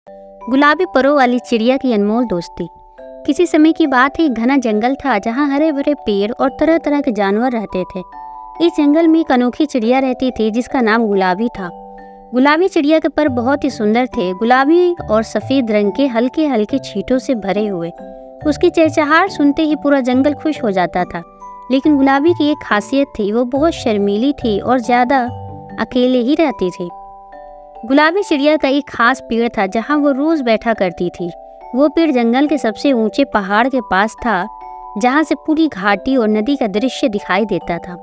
गुलाबी परों वाली चिड़िया की अनमोल दोस्ती। किसी समय की बात है, एक घना जंगल था जहाँ हरे भरे पेड़ और तरह तरह के जानवर रहते थे। इस जंगल में एक अनोखी चिड़िया रहती थी जिसका नाम गुलाबी था। गुलाबी चिड़िया के पर बहुत ही सुंदर थे, गुलाबी और सफ़ेद रंग के हल्के हल्के छींटों से भरे हुए। उसकी चहचहाहट सुनते ही पूरा जंगल खुश हो जाता था। लेकिन गुलाबी की एक खासियत थी, वो बहुत शर्मीली थी और ज़्यादा अकेले ही रहती थी। गुलाबी चिड़िया का एक खास पेड़ था जहाँ वो रोज़ बैठा करती थी। वो पेड़ जंगल के सबसे ऊंचे पहाड़ के पास था, जहाँ से पूरी घाटी और नदी का दृश्य दिखाई देता था।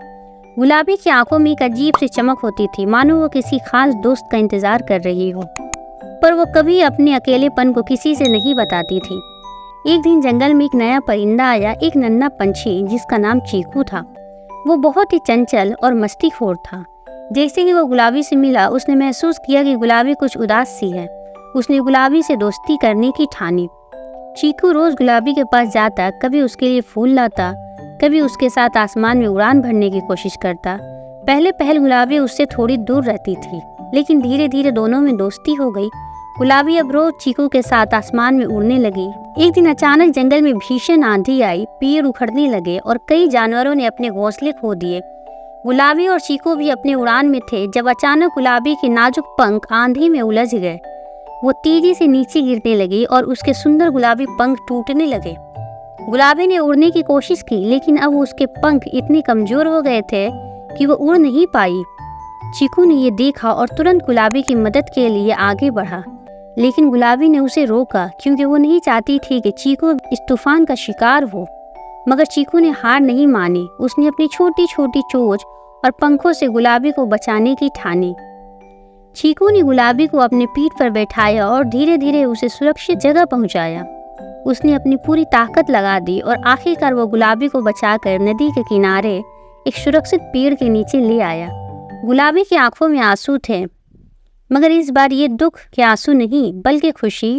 गुलाबी की आंखों में एक अजीब सी चमक होती थी, मानो वो किसी खास दोस्त का इंतजार कर रही हो, पर वो कभी अपने अकेलेपन को किसी से नहीं बताती थी। एक दिन जंगल में एक नया परिंदा आया, एक नन्हा पंछी जिसका नाम चीकू था। वो बहुत ही चंचल और मस्तीखोर था। जैसे ही वो गुलाबी से मिला, उसने महसूस किया कि गुलाबी कुछ उदास सी है। उसने गुलाबी से दोस्ती करने की ठानी। चीकू रोज गुलाबी के पास जाता, कभी उसके लिए फूल लाता, कभी उसके साथ आसमान में उड़ान भरने की कोशिश करता। पहले गुलाबी उससे थोड़ी दूर रहती थी, लेकिन धीरे धीरे दोनों में दोस्ती हो गई। गुलाबी अब रोज चीकू के साथ आसमान में उड़ने लगी। एक दिन अचानक जंगल में भीषण आंधी आई, पेड़ उखड़ने लगे और कई जानवरों ने अपने घोंसले खो दिए। गुलाबी और चीकू भी अपने उड़ान में थे जब अचानक गुलाबी के नाजुक पंख आंधी में उलझ गए। वो तेजी से नीचे गिरने लगी और उसके सुंदर गुलाबी पंख टूटने लगे। गुलाबी ने उड़ने की कोशिश की, लेकिन अब उसके पंख इतने कमजोर हो गए थे कि वो उड़ नहीं पाई। चीकू ने ये देखा और तुरंत गुलाबी की मदद के लिए आगे बढ़ा, लेकिन गुलाबी ने उसे रोका क्योंकि वो नहीं चाहती थी कि चीकू इस तूफान का शिकार हो। मगर चीकू ने हार नहीं मानी। उसने अपनी छोटी छोटी चोंच और पंखों से गुलाबी को बचाने की ठानी। चीकू ने गुलाबी को अपने पीठ पर बैठाया और धीरे धीरे उसे सुरक्षित जगह पहुंचाया। उसने अपनी पूरी ताकत लगा दी और आखिरकार वो गुलाबी को बचाकर नदी के किनारे एक सुरक्षित पेड़ के नीचे ले आया। गुलाबी की आंखों में आंसू थे, मगर इस बार ये दुख के आंसू नहीं बल्कि खुशी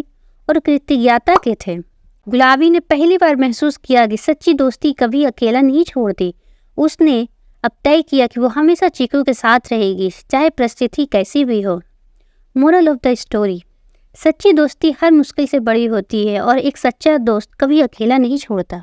और कृतज्ञता के थे। गुलाबी ने पहली बार महसूस किया कि सच्ची दोस्ती कभी अकेला नहीं छोड़ती। उसने अब तय किया कि वो हमेशा चीकू के साथ रहेगी, चाहे परिस्थिति कैसी भी हो। मोरल ऑफ द स्टोरी: सच्ची दोस्ती हर मुश्किल से बड़ी होती है और एक सच्चा दोस्त कभी अकेला नहीं छोड़ता।